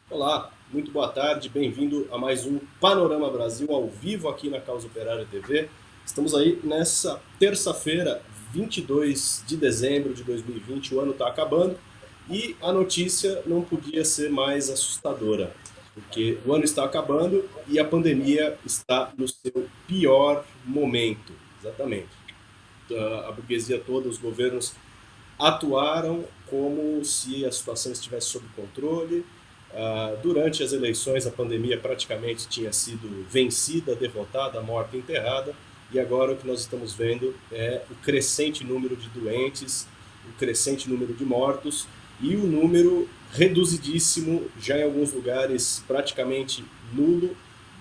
Olá, muito boa tarde, bem-vindo a mais um Panorama Brasil ao vivo aqui na Causa Operária TV. Estamos aí nessa terça-feira, 22 de dezembro de 2020, o ano está acabando e a notícia não podia ser mais assustadora, porque o ano está acabando e a pandemia está no seu pior momento, exatamente. A burguesia toda, os governos atuaram como se a situação estivesse sob controle. Durante as eleições, a pandemia praticamente tinha sido vencida, derrotada, morta, enterrada, e agora o que nós estamos vendo é o crescente número de doentes, o crescente número de mortos e o número reduzidíssimo, já em alguns lugares praticamente nulo,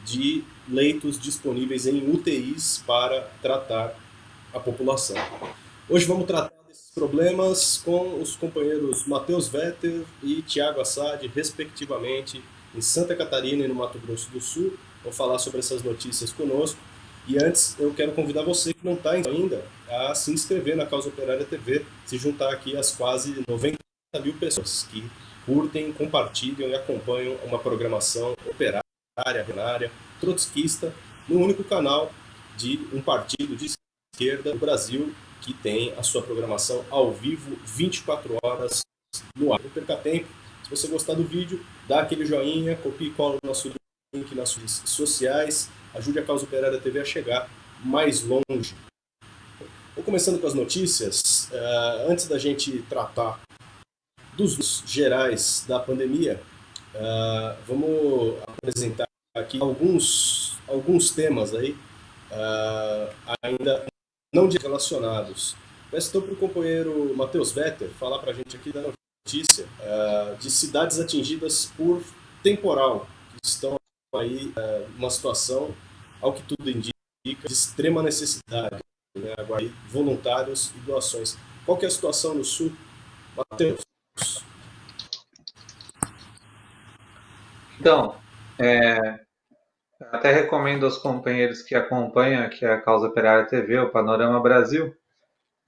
de leitos disponíveis em UTIs para tratar a população. Hoje vamos tratar desses problemas com os companheiros Matheus Vetter e Tiago Assad, respectivamente, em Santa Catarina e no Mato Grosso do Sul. Vão falar sobre essas notícias conosco. E antes, eu quero convidar você que não está ainda a se inscrever na Causa Operária TV, se juntar aqui às quase 90 mil pessoas que curtem, compartilham e acompanham uma programação operária, revolucionária, trotskista, no único canal de um partido de esquerda no Brasil que tem a sua programação ao vivo 24 horas no ar. Não perca tempo. Se você gostar do vídeo, dá aquele joinha, copie e cola o nosso link nas redes sociais, ajude a Causa Operária TV a chegar mais longe. Vou começando com as notícias. Antes da gente tratar dos gerais da pandemia, vamos apresentar aqui alguns temas aí, ainda não relacionados. Peço então para o companheiro Matheus Vetter falar para a gente aqui da notícia de cidades atingidas por temporal, que estão aí numa situação, ao que tudo indica, de extrema necessidade, né? Agora, voluntários e doações. Qual que é a situação no Sul? Matheus. Então, até recomendo aos companheiros que acompanham aqui a Causa Operária TV, o Panorama Brasil,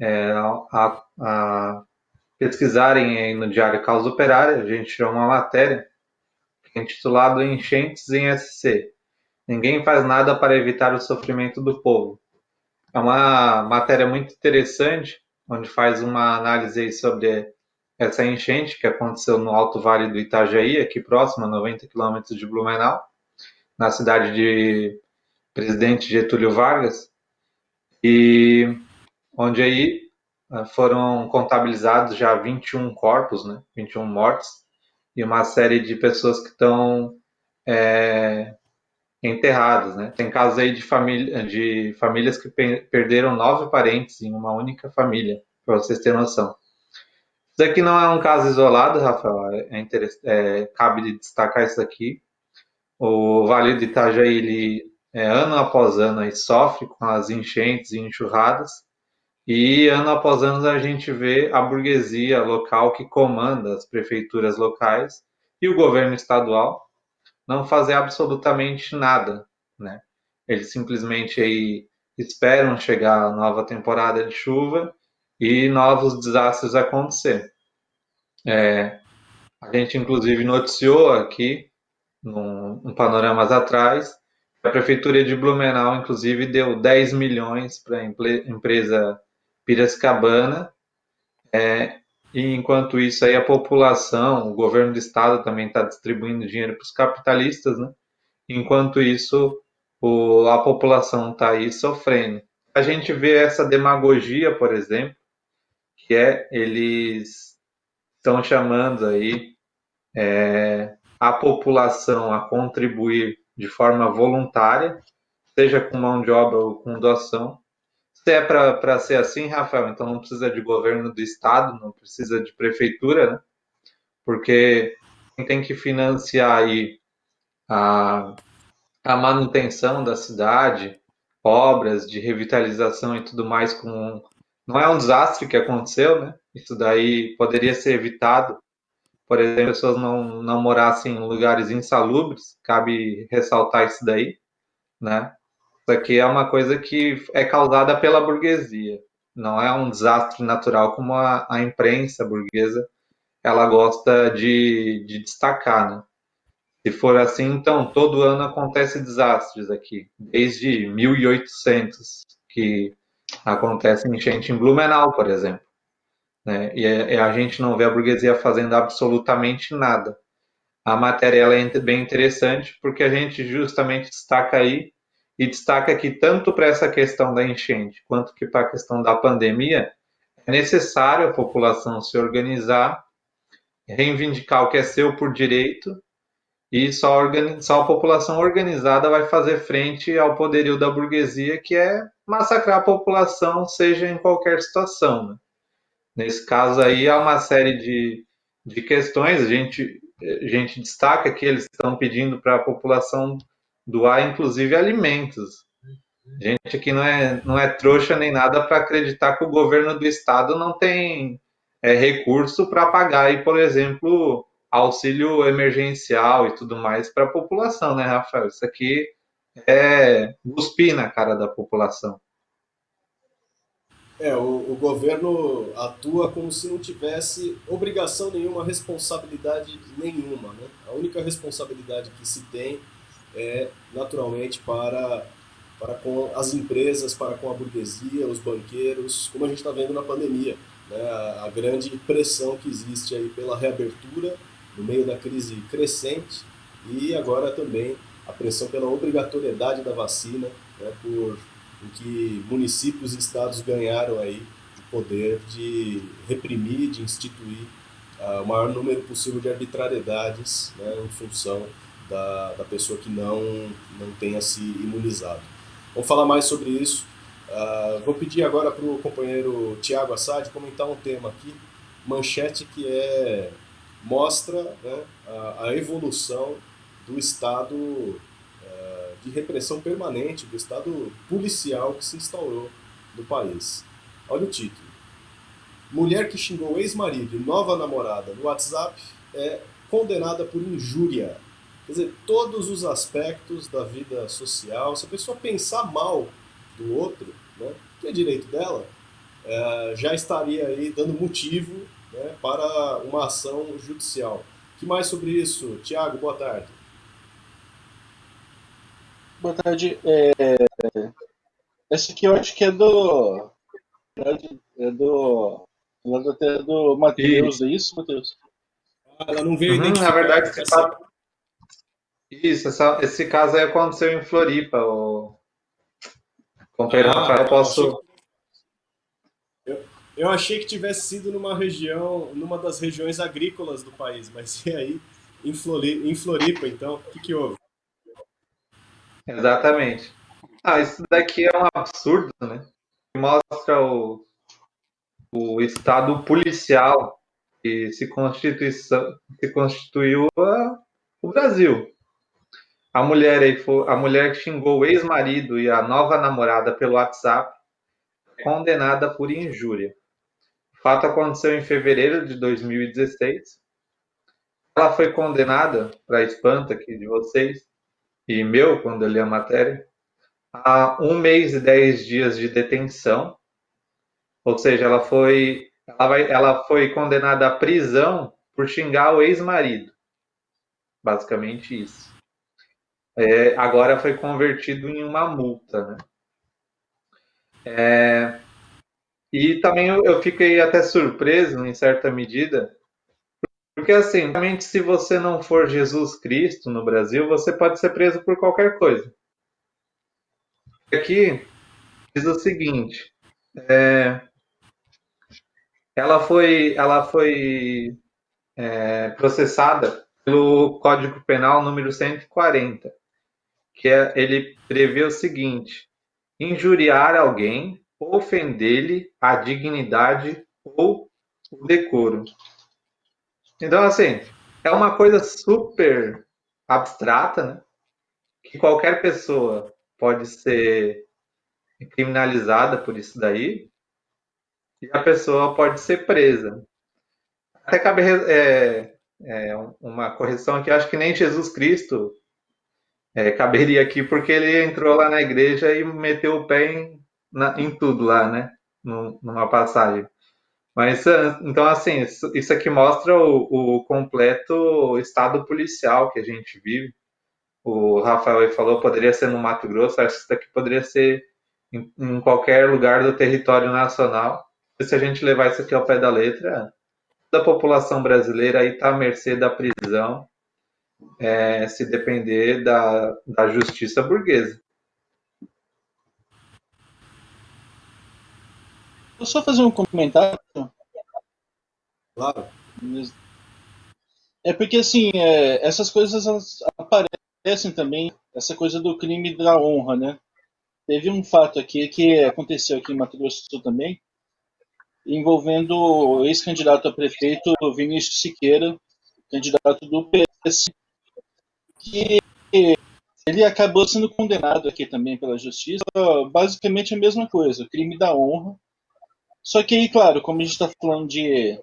a pesquisarem aí no Diário Causa Operária. A gente tirou uma matéria intitulada Enchentes em SC. Ninguém faz nada para evitar o sofrimento do povo. É uma matéria muito interessante, onde faz uma análise aí sobre essa enchente que aconteceu no Alto Vale do Itajaí, aqui próximo, a 90 quilômetros de Blumenau, na cidade de Presidente Getúlio Vargas, e onde aí foram contabilizados já 21 corpos, né, 21 mortes, e uma série de pessoas que estão enterradas, né? Tem casos aí de famílias que perderam 9 parentes em uma única família, para vocês terem noção. Isso aqui não é um caso isolado, Rafael, cabe destacar isso aqui. O Vale do Itajaí, ele, ano após ano, aí, sofre com as enchentes e enxurradas, e ano após ano a gente vê a burguesia local que comanda as prefeituras locais e o governo estadual não fazer absolutamente nada, né? Eles simplesmente aí esperam chegar a nova temporada de chuva e novos desastres acontecer. A gente inclusive noticiou aqui num panoramas atrás, a prefeitura de Blumenau inclusive deu 10 milhões para a empresa Piracicabana, e enquanto isso aí a população, o governo do estado também está distribuindo dinheiro para os capitalistas, né? Enquanto isso a população está aí sofrendo. A gente vê essa demagogia, por exemplo, que eles estão chamando aí a população a contribuir de forma voluntária, seja com mão de obra ou com doação. Se é para ser assim, Rafael, então não precisa de governo do estado, não precisa de prefeitura, né? Porque quem tem que financiar aí a manutenção da cidade, obras de revitalização e tudo mais com não é um desastre que aconteceu, né? Isso daí poderia ser evitado. Por exemplo, as pessoas não morassem em lugares insalubres, cabe ressaltar isso daí, né? Isso aqui é uma coisa que é causada pela burguesia, não é um desastre natural como a imprensa burguesa ela gosta de destacar, né? Se for assim, então todo ano acontece desastres aqui, desde 1800 que acontece enchente em Blumenau, por exemplo, né? E a gente não vê a burguesia fazendo absolutamente nada. A matéria ela é bem interessante porque a gente justamente destaca aí e destaca que tanto para essa questão da enchente quanto que para a questão da pandemia é necessário a população se organizar, reivindicar o que é seu por direito e só a população organizada vai fazer frente ao poderio da burguesia que é massacrar a população, seja em qualquer situação, né? Nesse caso aí há uma série de questões, a gente destaca que eles estão pedindo para a população doar, inclusive, alimentos. A gente aqui não é trouxa nem nada para acreditar que o governo do estado não tem recurso para pagar, aí, por exemplo, auxílio emergencial e tudo mais para a população, né, Rafael? Isso aqui é cuspir na cara da população. O governo atua como se não tivesse obrigação nenhuma, responsabilidade nenhuma, né? A única responsabilidade que se tem é, naturalmente, para com as empresas, para com a burguesia, os banqueiros, como a gente está vendo na pandemia, né? A grande pressão que existe aí pela reabertura no meio da crise crescente e agora também a pressão pela obrigatoriedade da vacina, né? Por em que municípios e estados ganharam aí o poder de reprimir, de instituir o maior número possível de arbitrariedades, né, em função da pessoa que não tenha se imunizado. Vamos falar mais sobre isso. Vou pedir agora para o companheiro Tiago Assad comentar um tema aqui, manchete que mostra, né, a evolução do estado de repressão permanente, do estado policial que se instaurou no país. Olha o título. Mulher que xingou ex-marido e nova namorada no WhatsApp é condenada por injúria. Quer dizer, todos os aspectos da vida social, se a pessoa pensar mal do outro, né, que é direito dela, já estaria aí dando motivo, né, para uma ação judicial. O que mais sobre isso? Tiago, boa tarde. Boa tarde. Esse aqui eu acho que é do E, Matheus, é isso, Matheus? Ela não veio na identificar, verdade, mas tá certo. esse caso aí aconteceu em Floripa. O companheiro Ah, Rafael, eu achei que posso. Eu, eu achei que tivesse sido numa região, numa das regiões agrícolas do país, mas e aí em Floripa, então, o que que houve? Exatamente. Ah, isso daqui é um absurdo, né? Mostra o estado policial que se constituiu o Brasil. A mulher que xingou o ex-marido e a nova namorada pelo WhatsApp é condenada por injúria. O fato aconteceu em fevereiro de 2016. Ela foi condenada, para espanto aqui de vocês, e meu, quando eu li a matéria, a 1 mês e 10 dias de detenção, ou seja, ela foi condenada à prisão por xingar o ex-marido, basicamente isso. Agora foi convertido em uma multa, né? E também eu fiquei até surpreso, em certa medida, porque assim, realmente se você não for Jesus Cristo no Brasil, você pode ser preso por qualquer coisa. Aqui diz o seguinte: ela foi processada pelo Código Penal número 140, ele prevê o seguinte: injuriar alguém, ofender-lhe a dignidade ou o decoro. Então, assim, é uma coisa super abstrata, né? Que qualquer pessoa pode ser criminalizada por isso daí. e a pessoa pode ser presa. Até cabe uma correção aqui, acho que nem Jesus Cristo caberia aqui, porque ele entrou lá na igreja e meteu o pé em tudo lá, né? Numa passagem. Mas, então, assim, isso aqui mostra o completo estado policial que a gente vive. O Rafael aí falou, poderia ser no Mato Grosso, acho que isso daqui poderia ser em qualquer lugar do território nacional. E se a gente levar isso aqui ao pé da letra, toda a população brasileira aí está à mercê da prisão, se depender da justiça burguesa. Vou só fazer um comentário. Claro. É porque, assim, essas coisas elas aparecem também, essa coisa do crime da honra, né? Teve um fato aqui que aconteceu aqui em Mato Grosso do Sul também, envolvendo o ex-candidato a prefeito Vinícius Siqueira, candidato do PS, que ele acabou sendo condenado aqui também pela justiça, basicamente a mesma coisa, crime da honra. Só que aí, claro, como a gente está falando de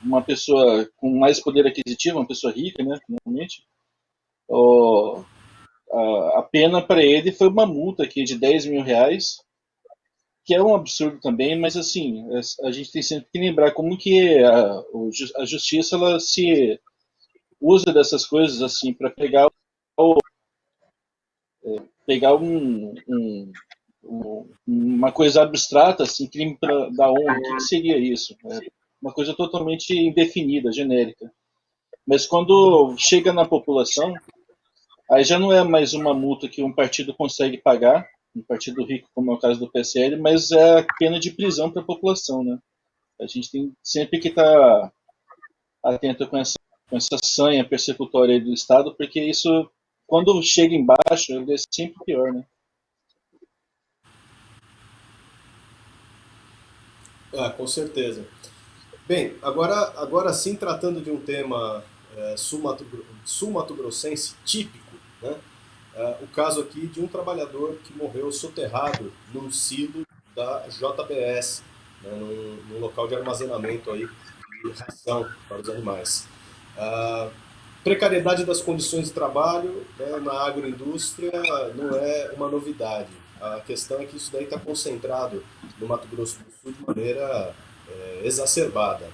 uma pessoa com mais poder aquisitivo, uma pessoa rica, né, finalmente, a pena para ele foi uma multa aqui de R$ 10.000, que é um absurdo também, mas assim, a gente tem sempre que lembrar como que a justiça ela se usa dessas coisas assim para pegar uma coisa abstrata, assim, crime da honra. O que seria isso? Uma coisa totalmente indefinida, genérica. Mas quando chega na população, aí já não é mais uma multa que um partido consegue pagar, um partido rico, como é o caso do PSL, mas é a pena de prisão para a população, né? A gente tem sempre que estar atento com essa sanha persecutória do Estado, porque isso, quando chega embaixo, ele é sempre pior, né? Ah, com certeza. Bem, agora sim, tratando de um tema sul-mato-grossense típico, né? O caso aqui de um trabalhador que morreu soterrado num silo da JBS, né, num local de armazenamento aí de ração para os animais. A precariedade das condições de trabalho, né, na agroindústria não é uma novidade. A questão é que isso daí está concentrado no Mato Grosso do Sul de maneira exacerbada.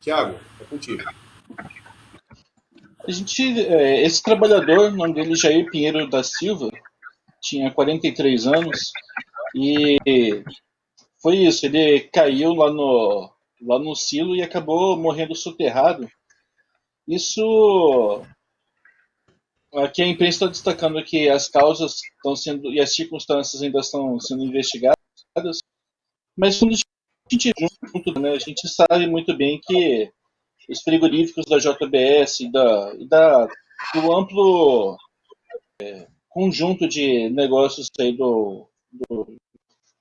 Tiago, é contigo. Esse trabalhador, o nome dele é Jair Pinheiro da Silva, tinha 43 anos e foi isso, ele caiu lá no silo e acabou morrendo soterrado. Isso, aqui a imprensa está destacando que as causas estão sendo, e as circunstâncias ainda estão sendo investigadas, mas quando a gente junto, né, a gente sabe muito bem que os frigoríficos da JBS do amplo conjunto de negócios aí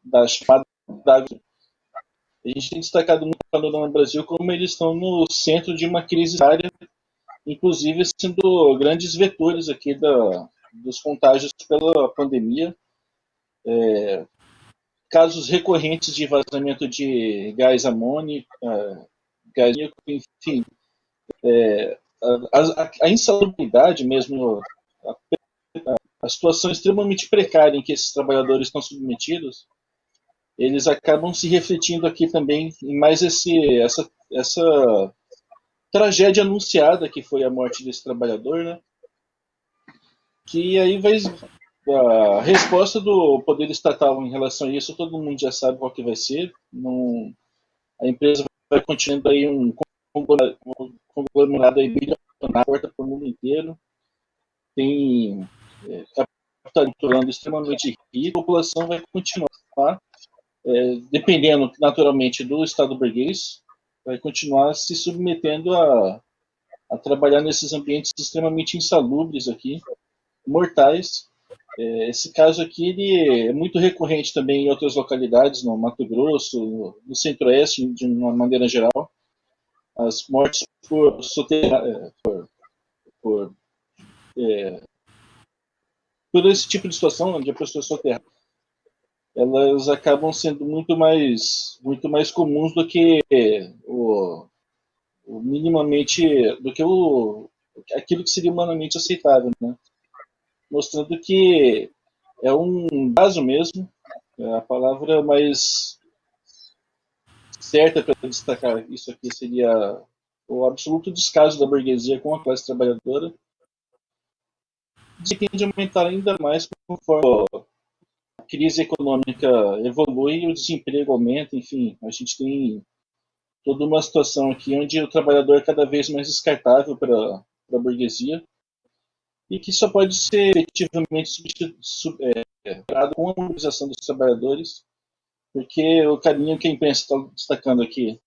da chamada a gente tem destacado muito no Brasil como eles estão no centro de uma crise sanitária, inclusive sendo grandes vetores aqui dos contágios pela pandemia. Casos recorrentes de vazamento de gás amônio, gás, enfim, a insalubridade mesmo, a situação extremamente precária em que esses trabalhadores estão submetidos, eles acabam se refletindo aqui também em mais essa tragédia anunciada que foi a morte desse trabalhador, né? Que aí vai a resposta do poder estatal em relação a isso, todo mundo já sabe qual que vai ser. Não, a empresa vai continuando aí um conglomerado aí bilionário, porta para o mundo inteiro. Tem capital extremamente rico, a população vai continuar dependendo naturalmente do Estado burguês, vai continuar se submetendo a trabalhar nesses ambientes extremamente insalubres aqui, mortais. Esse caso aqui ele é muito recorrente também em outras localidades, no Mato Grosso, no Centro-Oeste, de uma maneira geral. As mortes por, por esse tipo de situação, onde a pessoa é soterrada, elas acabam sendo muito mais comuns do que o minimamente, do que aquilo que seria humanamente aceitável, né? Mostrando que é um caso mesmo, a palavra mais certa para destacar isso aqui seria o absoluto descaso da burguesia com a classe trabalhadora, que tende a aumentar ainda mais conforme a crise econômica evolui e o desemprego aumenta, enfim, a gente tem toda uma situação aqui onde o trabalhador é cada vez mais descartável para a burguesia e que só pode ser efetivamente superado com a mobilização dos trabalhadores, porque o carinho que a imprensa está destacando aqui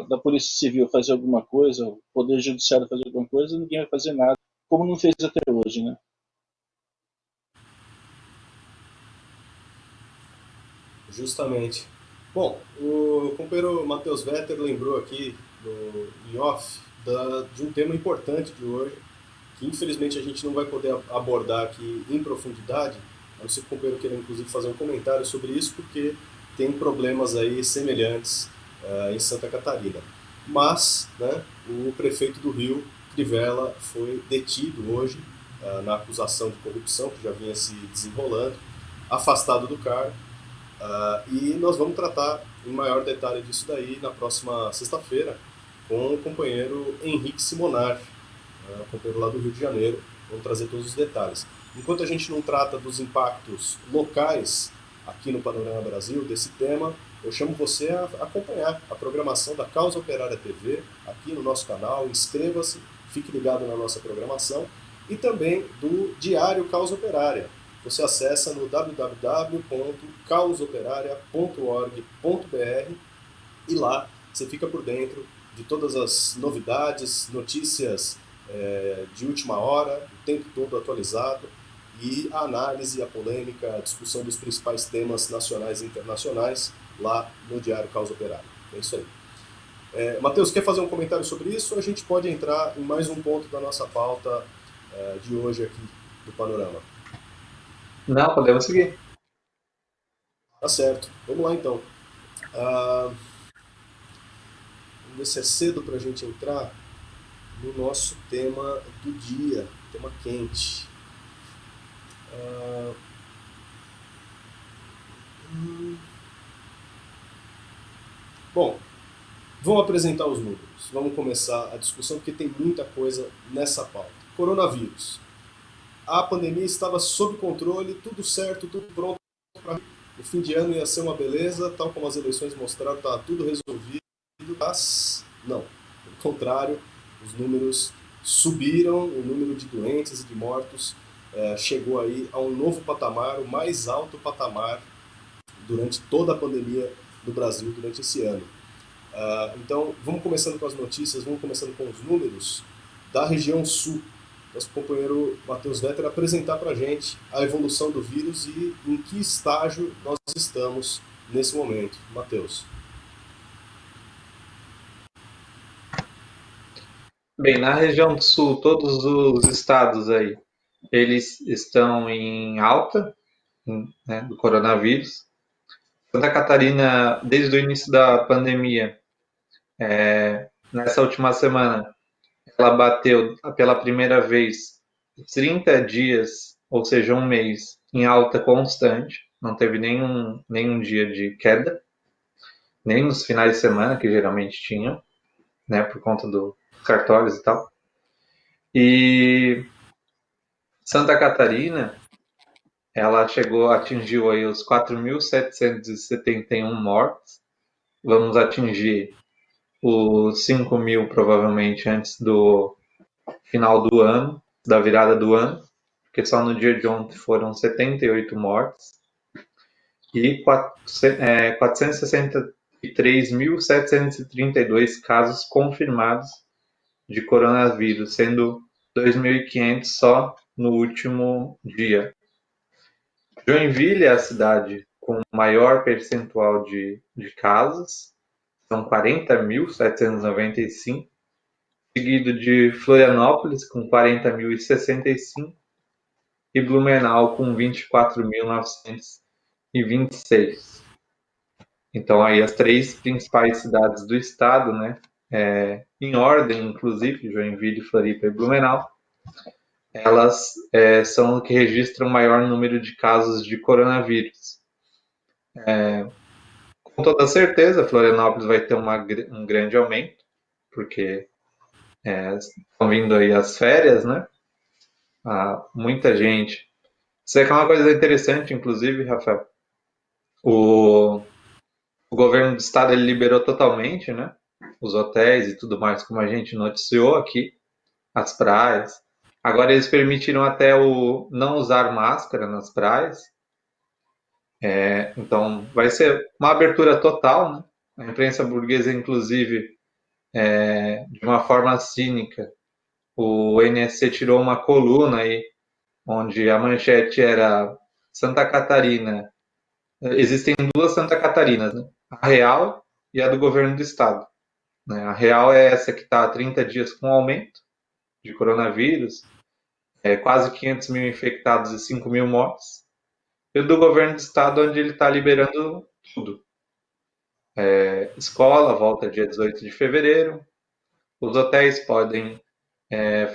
da Polícia Civil fazer alguma coisa, o Poder Judiciário fazer alguma coisa, ninguém vai fazer nada, como não fez até hoje, né? Justamente. Bom, o companheiro Matheus Vetter lembrou aqui em off de um tema importante de hoje, que infelizmente a gente não vai poder abordar aqui em profundidade, a não ser que o companheiro queira inclusive fazer um comentário sobre isso, porque tem problemas aí semelhantes em Santa Catarina. Mas, né, o prefeito do Rio, Crivella, foi detido hoje na acusação de corrupção que já vinha se desenrolando, afastado do cargo, e nós vamos tratar em maior detalhe disso daí na próxima sexta-feira com o companheiro Henrique Simonar, companheiro lá do Rio de Janeiro. Vamos trazer todos os detalhes. Enquanto a gente não trata dos impactos locais aqui no Panorama Brasil desse tema, eu chamo você a acompanhar a programação da Causa Operária TV aqui no nosso canal. Inscreva-se, fique ligado na nossa programação e também do Diário Causa Operária. Você acessa no www.causoperaria.org.br e lá você fica por dentro de todas as novidades, notícias de última hora, o tempo todo atualizado, e a análise, a polêmica, a discussão dos principais temas nacionais e internacionais lá no Diário Causa Operária. É isso aí. Matheus, quer fazer um comentário sobre isso? Ou a gente pode entrar em mais um ponto da nossa pauta de hoje aqui do Panorama? Não, podemos seguir. Tá certo. Vamos lá então. Ah, vamos ver se é cedo para a gente entrar no nosso tema do dia, tema quente. Ah, bom, vamos apresentar os números. Vamos começar a discussão porque tem muita coisa nessa pauta. Coronavírus. A pandemia estava sob controle, tudo certo, tudo pronto para o fim de ano ia ser uma beleza, tal como as eleições mostraram, estava tudo resolvido, mas não. Pelo contrário, os números subiram, o número de doentes e de mortos chegou aí a um novo patamar, o mais alto patamar durante toda a pandemia no Brasil durante esse ano. Então, vamos começando com as notícias, vamos começando com os números da região sul. Nosso companheiro Matheus Vetter apresentar para a gente a evolução do vírus e em que estágio nós estamos nesse momento. Matheus. Bem, na região do sul, todos os estados aí, eles estão em alta, né, do coronavírus. Santa Catarina, desde o início da pandemia, nessa última semana, ela bateu pela primeira vez 30 dias, ou seja, um mês, em alta constante. Não teve nenhum dia de queda, nem nos finais de semana, que geralmente tinham, né, por conta dos cartórios e tal. E Santa Catarina, ela atingiu aí os 4.771 mortos. Vamos atingir os 5.000 provavelmente antes do final do ano, da virada do ano, porque só no dia de ontem foram 78 mortes e 463.732 casos confirmados de coronavírus, sendo 2.500 só no último dia. Joinville é a cidade com maior percentual de casos, são 40.795, seguido de Florianópolis com 40.065 e Blumenau com 24.900 e 26. Então, aí as 3 principais cidades do estado, né, em ordem, inclusive, Joinville, Floripa e Blumenau, elas são que registram o maior número de casos de coronavírus. Com toda certeza, Florianópolis vai ter um grande aumento, porque estão vindo aí as férias, né? Muita gente. Isso é uma coisa interessante, inclusive, Rafael. O governo do estado ele liberou totalmente, né? Os hotéis e tudo mais, como a gente noticiou aqui, as praias. Agora eles permitiram até o não usar máscara nas praias. Então vai ser uma abertura total, né? A imprensa burguesa, inclusive, de uma forma cínica, o NSC tirou uma coluna aí, onde a manchete era Santa Catarina. Existem 2 Santa Catarinas, né? A real e a do governo do estado. Né? A real é essa que está há 30 dias com aumento de coronavírus, quase 500 mil infectados e 5 mil mortes. E o do governo do estado, onde ele está liberando tudo. Escola volta dia 18 de fevereiro, os hotéis podem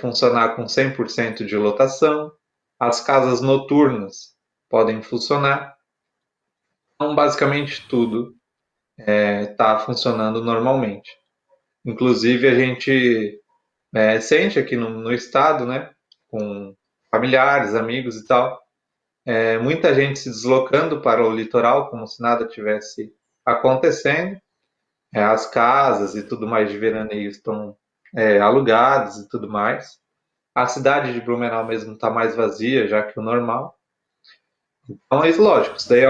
funcionar com 100% de lotação, as casas noturnas podem funcionar. Então, basicamente tudo está funcionando normalmente. Inclusive, a gente sente aqui no estado, né, com familiares, amigos e tal, muita gente se deslocando para o litoral como se nada tivesse acontecendo. As casas e tudo mais de veraneio estão alugadas e tudo mais. A cidade de Blumenau mesmo está mais vazia, já que o normal. Então, é isso, lógico, isso daí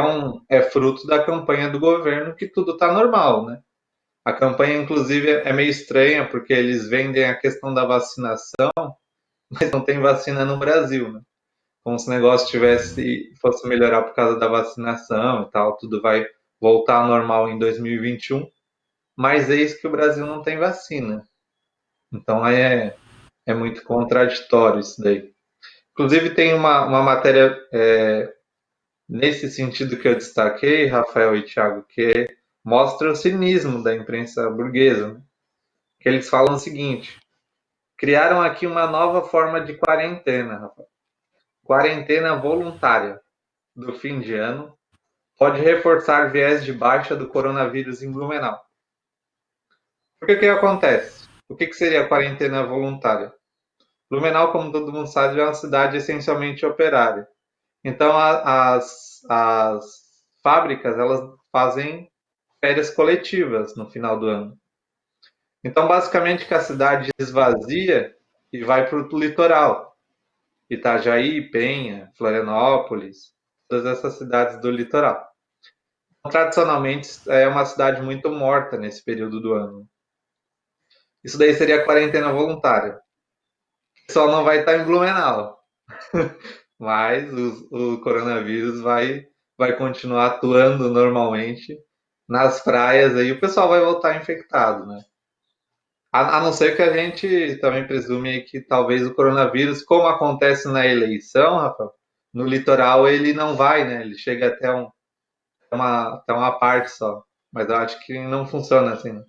é fruto da campanha do governo que tudo está normal, né? A campanha, inclusive, é meio estranha, porque eles vendem a questão da vacinação, mas não tem vacina no Brasil, né? Como se o negócio fosse melhorar por causa da vacinação e tal, tudo vai voltar ao normal em 2021, mas eis que o Brasil não tem vacina. Então é muito contraditório isso daí. Inclusive tem uma matéria nesse sentido que eu destaquei, Rafael e Thiago, que mostra o cinismo da imprensa burguesa, né? Que eles falam o seguinte: criaram aqui uma nova forma de quarentena, Rafael. Quarentena voluntária do fim de ano pode reforçar viés de baixa do coronavírus em Blumenau. Porque o que acontece? O que seria a quarentena voluntária? Blumenau, como todo mundo sabe, é uma cidade essencialmente operária. Então, as fábricas elas fazem férias coletivas no final do ano. Então, basicamente, que a cidade esvazia e vai para o litoral. Itajaí, Penha, Florianópolis, todas essas cidades do litoral. Então, tradicionalmente, é uma cidade muito morta nesse período do ano. Isso daí seria a quarentena voluntária. O pessoal não vai estar em Blumenau, mas o coronavírus vai continuar atuando normalmente nas praias, aí o pessoal vai voltar infectado, né? A não ser que a gente também presume que talvez o coronavírus, como acontece na eleição, Rafael, no litoral ele não vai, né? Ele chega até uma parte só. Mas eu acho que não funciona assim, né?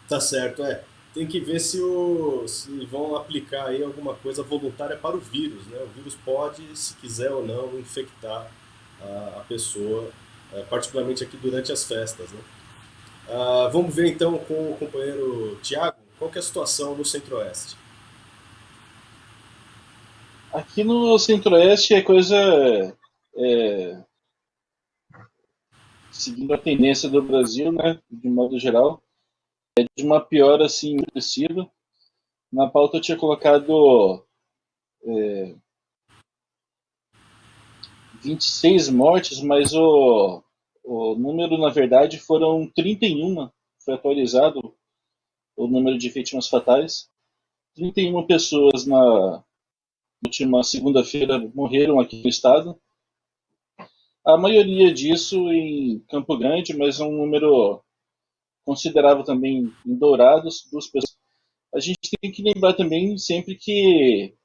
Tá certo, é. Tem que ver se vão aplicar aí alguma coisa voluntária para o vírus, né? O vírus pode, se quiser ou não, infectar a pessoa, particularmente aqui durante as festas, né? Vamos ver então com o companheiro Tiago, qual que é a situação no Centro-Oeste? Aqui no Centro-Oeste é coisa é, seguindo a tendência do Brasil, né, de modo geral, de uma piora assim excessiva. Na pauta eu tinha colocado 26 mortes, mas o número, na verdade, foram 31. Foi atualizado o número de vítimas fatais. 31 pessoas na última segunda-feira morreram aqui no estado. A maioria disso em Campo Grande, mas um número considerável também em Dourados, 2 pessoas. A gente tem que lembrar também sempre que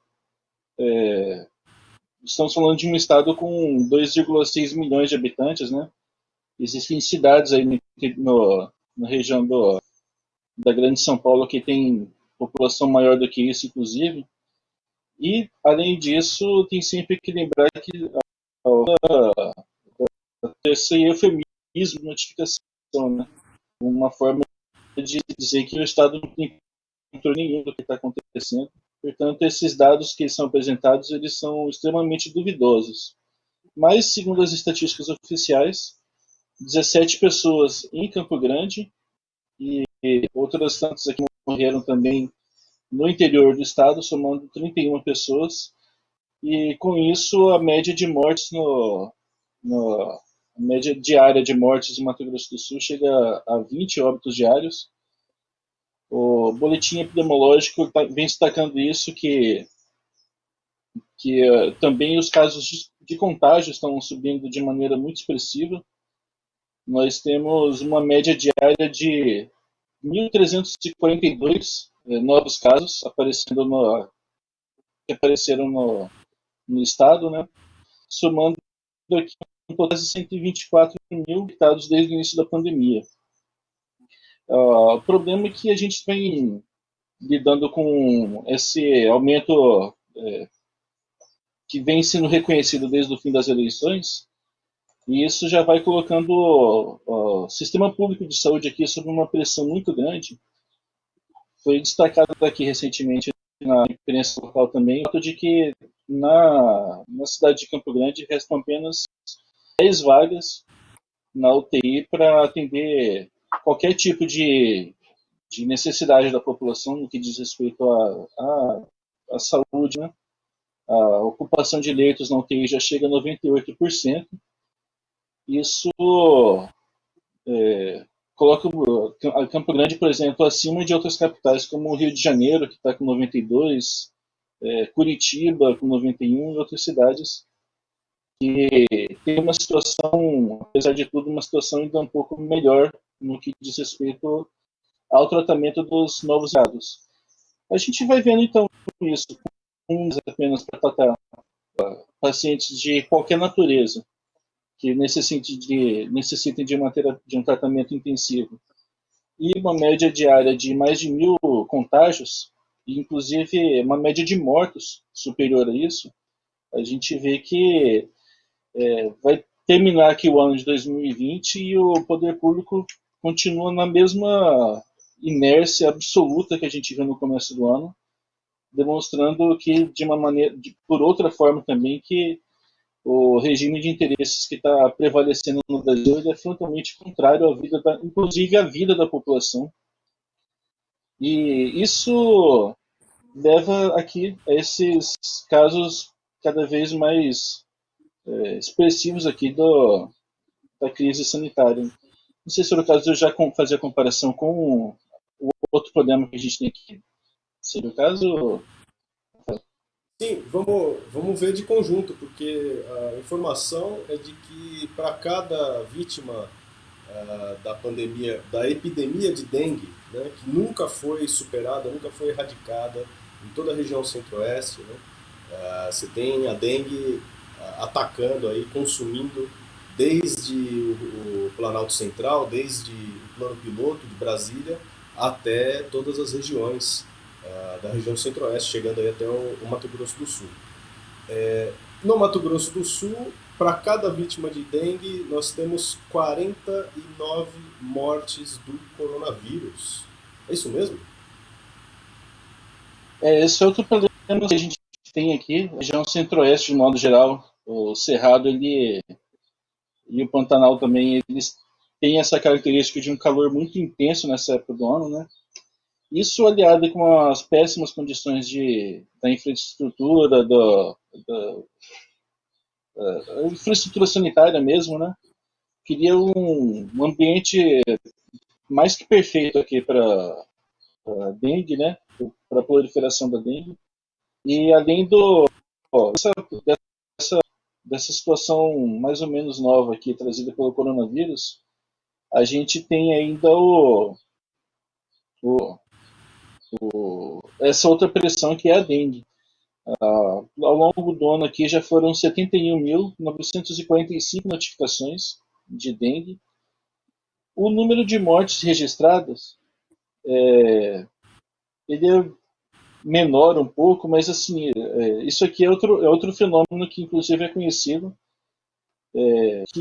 estamos falando de um estado com 2,6 milhões de habitantes, né? Existem cidades aí na região da Grande São Paulo que tem população maior do que isso, inclusive. E, além disso, tem sempre que lembrar que esse eufemismo de notificação, né? Uma forma de dizer que o Estado não tem controle nenhum do que está acontecendo. Portanto, esses dados que são apresentados, eles são extremamente duvidosos. Mas, segundo as estatísticas oficiais, 17 pessoas em Campo Grande e outras tantas aqui morreram também no interior do estado, somando 31 pessoas. E com isso, a média de mortes a média diária de mortes em Mato Grosso do Sul chega a 20 óbitos diários. O boletim epidemiológico vem destacando isso, que também os casos de contágio estão subindo de maneira muito expressiva. Nós temos uma média diária de 1.342 novos casos que apareceram no estado, né? Somando aqui quase 124 mil infectados desde o início da pandemia. O problema é que a gente vem lidando com esse aumento que vem sendo reconhecido desde o fim das eleições, e isso já vai colocando o sistema público de saúde aqui sob uma pressão muito grande. Foi destacado aqui recentemente na imprensa local também o fato de que na cidade de Campo Grande restam apenas 10 vagas na UTI para atender qualquer tipo de necessidade da população no que diz respeito à saúde, né? A ocupação de leitos na UTI já chega a 98%. Isso coloca a Campo Grande, por exemplo, acima de outras capitais, como o Rio de Janeiro, que está com 92%, Curitiba com 91% e outras cidades que tem uma situação, apesar de tudo, uma situação ainda um pouco melhor no que diz respeito ao tratamento dos novos casos. A gente vai vendo, então, isso, apenas para tratar pacientes de qualquer natureza, que necessitem de um tratamento intensivo, e uma média diária de mais de 1.000 contágios, e inclusive uma média de mortos superior a isso, a gente vê que vai terminar aqui o ano de 2020 e o poder público continua na mesma inércia absoluta que a gente viu no começo do ano, demonstrando que, de uma maneira, por outra forma também, que o regime de interesses que está prevalecendo no Brasil é frontalmente contrário à vida inclusive à vida da população. E isso leva aqui a esses casos cada vez mais expressivos aqui da crise sanitária. Não sei se era o caso de eu já fazer a comparação com o outro problema que a gente tem aqui. Seria o caso? Sim, vamos ver de conjunto, porque a informação é de que para cada vítima da pandemia, da epidemia de dengue, né, que nunca foi superada, nunca foi erradicada em toda a região centro-oeste, né, você tem a dengue atacando aí, consumindo desde o Planalto Central, desde o plano piloto de Brasília até todas as regiões da região centro-oeste, chegando aí até o Mato Grosso do Sul. No Mato Grosso do Sul, para cada vítima de dengue, nós temos 49 mortes do coronavírus. É isso mesmo? Esse é outro problema que a gente tem aqui, a região centro-oeste, de modo geral, o Cerrado e o Pantanal também, eles têm essa característica de um calor muito intenso nessa época do ano, né? Isso aliado com as péssimas condições da infraestrutura, da infraestrutura sanitária mesmo, né? Cria um ambiente mais que perfeito aqui para a dengue, né? Para a proliferação da dengue. E além dessa situação mais ou menos nova aqui, trazida pelo coronavírus, a gente tem ainda essa outra pressão que é a dengue. Ao longo do ano aqui já foram 71.945 notificações de dengue. O número de mortes registradas, ele é menor um pouco, mas assim, isso aqui é outro fenômeno que inclusive é conhecido,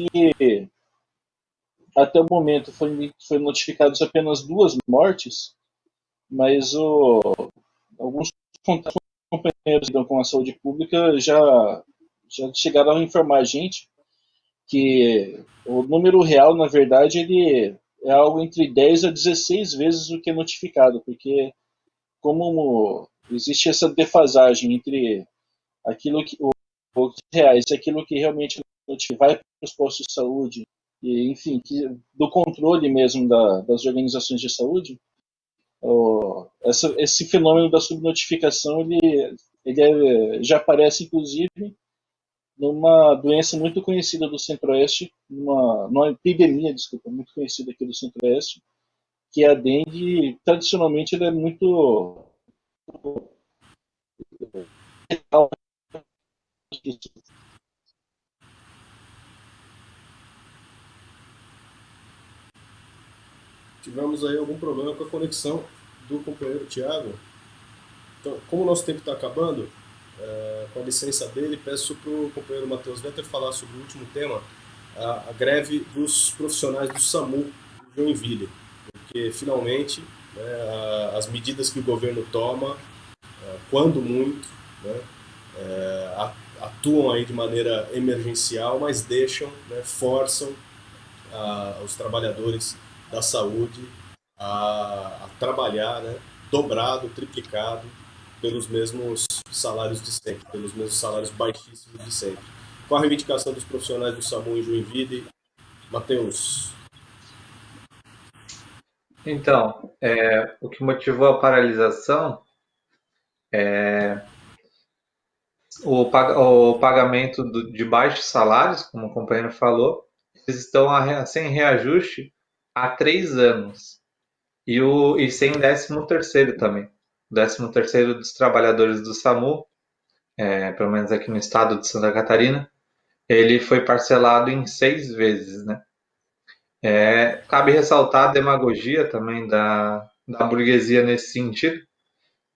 que até o momento foi notificados apenas 2 mortes, mas alguns companheiros que lidam com a saúde pública já chegaram a informar a gente que o número real, na verdade, ele é algo entre 10 a 16 vezes o que é notificado, porque como existe essa defasagem entre aquilo que os reais e aquilo que realmente vai para os postos de saúde, e enfim, do controle mesmo das organizações de saúde, esse fenômeno da subnotificação já aparece inclusive numa doença muito conhecida do Centro-Oeste, numa epidemia, desculpa, muito conhecida aqui do Centro-Oeste, que é a dengue. Tradicionalmente ela é muito letal. Tivemos aí algum problema com a conexão do companheiro Tiago. Então, como o nosso tempo está acabando, com a licença dele, peço para o companheiro Matheus Vetter falar sobre o último tema, a greve dos profissionais do SAMU em Joinville, porque finalmente, né, as medidas que o governo toma, quando muito, né, atuam aí de maneira emergencial, mas deixam, né, forçam os trabalhadores da saúde a trabalhar, né, dobrado, triplicado, pelos mesmos salários de sempre, pelos mesmos salários baixíssimos de sempre. Qual a reivindicação dos profissionais do SAMU em Joinville? Matheus. Então, o que motivou a paralisação, o pagamento de baixos salários, como o companheiro falou, eles estão sem reajuste há 3 anos. E sem 13º também. O 13º dos trabalhadores do SAMU, pelo menos aqui no estado de Santa Catarina, ele foi parcelado em 6 vezes, né? Cabe ressaltar a demagogia também da burguesia nesse sentido,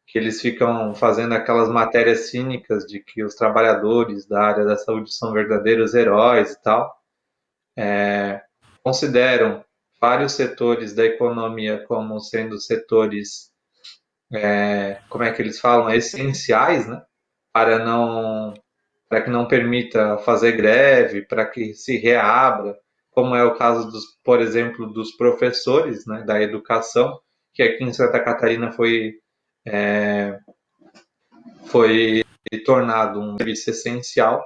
que eles ficam fazendo aquelas matérias cínicas de que os trabalhadores da área da saúde são verdadeiros heróis e tal. Consideram vários setores da economia como sendo setores, como é que eles falam, essenciais, né? Para que não permita fazer greve, para que se reabra, como é o caso por exemplo, dos professores, né, da educação, que aqui em Santa Catarina foi tornado um serviço essencial,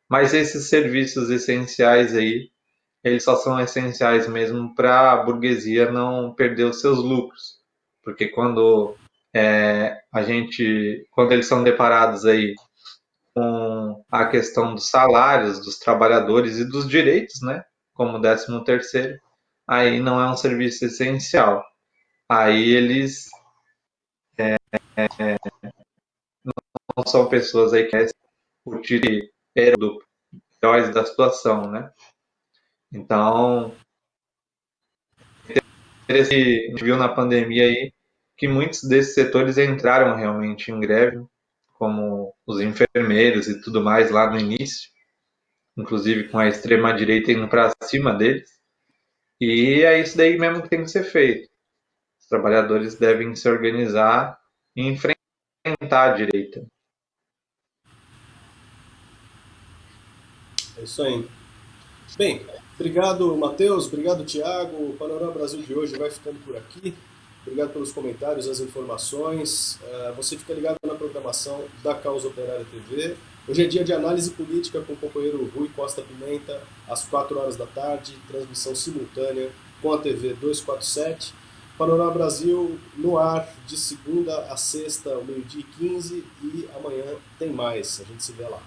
mas esses serviços essenciais aí, eles só são essenciais mesmo para a burguesia não perder os seus lucros, porque quando eles são deparados aí com a questão dos salários dos trabalhadores e dos direitos, né, como o 13º, aí não é um serviço essencial. Aí eles não são pessoas aí que querem curtir do heróis da situação, né? Então, a gente viu na pandemia aí que muitos desses setores entraram realmente em greve, como os enfermeiros e tudo mais lá no início, inclusive com a extrema-direita indo para cima deles. E é isso daí mesmo que tem que ser feito. Os trabalhadores devem se organizar e enfrentar a direita. É isso aí. Bem, obrigado, Matheus, obrigado, Tiago. O Panorama Brasil de hoje vai ficando por aqui. Obrigado pelos comentários, as informações. Você fica ligado na programação da Causa Operária TV. Hoje é dia de análise política com o companheiro Rui Costa Pimenta, às 4 horas da tarde, transmissão simultânea com a TV 247. Panorama Brasil no ar de segunda a sexta, ao meio-dia e 15, e amanhã tem mais. A gente se vê lá.